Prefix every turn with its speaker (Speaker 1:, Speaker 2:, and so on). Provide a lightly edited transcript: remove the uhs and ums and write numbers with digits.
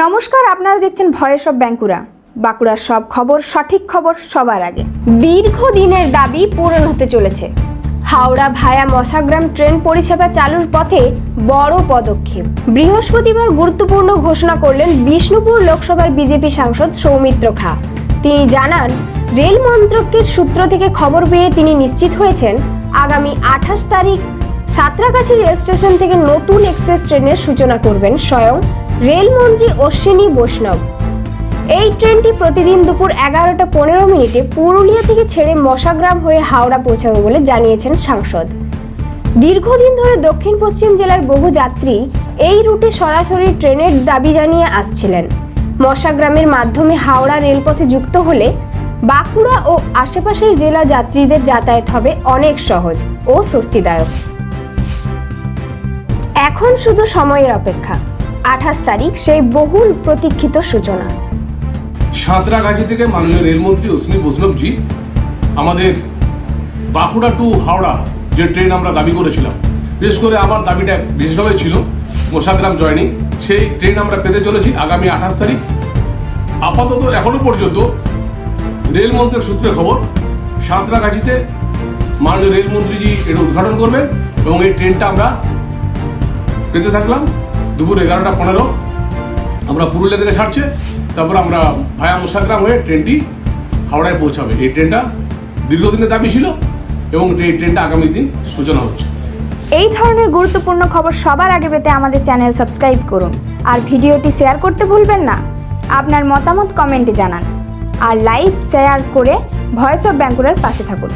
Speaker 1: নমস্কার, আপনারা দেখছেন ভয়েস অফ বাঁকুড়া। বাঁকুড়ার সব খবর, সঠিক খবর সবার আগে। দীর্ঘদিনের দাবি পূরণ হতে চলেছে। হাওড়া ভায়া মশাগ্রাম ট্রেন পরিষেবা চালুর পথে বড় পদক্ষেপ। বৃহস্পতিবার গুরুত্বপূর্ণ ঘোষণা করলেন বিষ্ণুপুর লোকসভার বিজেপি সাংসদ সৌমিত্র খা। তিনি জানান, রেল মন্ত্রকের সূত্র থেকে খবর পেয়ে তিনি নিশ্চিত হয়েছেন আগামী 28 তারিখ সাঁতরাগাছি রেল স্টেশন থেকে নতুন এক্সপ্রেস ট্রেনের সূচনা করবেন স্বয়ং রেলমন্ত্রী অশ্বিনী বৈষ্ণব। এই ট্রেনটি প্রতিদিন দুপুর 11:15 পুরুলিয়া থেকে ছেড়ে মশাগ্রাম হয়ে হাওড়া পৌঁছাবে বলে জানিয়েছেন সাংসদ। দীর্ঘদিন ধরে দক্ষিণ পশ্চিম জেলার বহু যাত্রী এই রুটে সরাসরি ট্রেনের দাবি জানিয়ে আসছিলেন। মশাগ্রামের মাধ্যমে হাওড়া রেলপথে যুক্ত হলে বাঁকুড়া ও আশেপাশের জেলা যাত্রীদের যাতায়াত হবে অনেক সহজ ও স্বস্তিদায়ক। এখন শুধু সময়ের অপেক্ষা। 28 তারিখ সেই বহুল প্রতীক্ষিত সূচনা।
Speaker 2: সাঁতরাগাছি থেকে মাননীয় রেলমন্ত্রী অশ্বিনী বৈষ্ণবজি আমাদের বাঁকুড়া টু হাওড়া যে ট্রেন আমরা দাবি করেছিলাম, বিশেষ করে আমার দাবিটা বিশেষভাবে ছিল মশাগ্রাম জয়নিং, সেই ট্রেন আমরা পেতে চলেছি আগামী 28 তারিখ। আপাতত এখনো পর্যন্ত রেলমন্ত্রীর সূত্রে খবর সাঁতরাগাছিতে মাননীয় রেলমন্ত্রীজি এটা উদ্ঘাটন করবেন এবং এই ট্রেনটা আমরা পেতে থাকলাম। দুপুর 11:15 আমরা পুরুলিয়া থেকে ছাড়ছে, তারপর আমরা ভায়া মশাগ্রাম হয়ে ট্রেনটি হাওড়ায় পৌঁছাবে। এই ট্রেনটা দীর্ঘদিনের দাবি ছিল এবং এই ট্রেনটা আগামী দিন সূচনা হচ্ছে।
Speaker 1: এই ধরনের গুরুত্বপূর্ণ খবর সবার আগে পেতে আমাদের চ্যানেল সাবস্ক্রাইব করুন আর ভিডিওটি শেয়ার করতে ভুলবেন না। আপনার মতামত কমেন্টে জানান আর লাইক শেয়ার করে ভয়েস অফ বাঁকুড়ার পাশে থাকুন।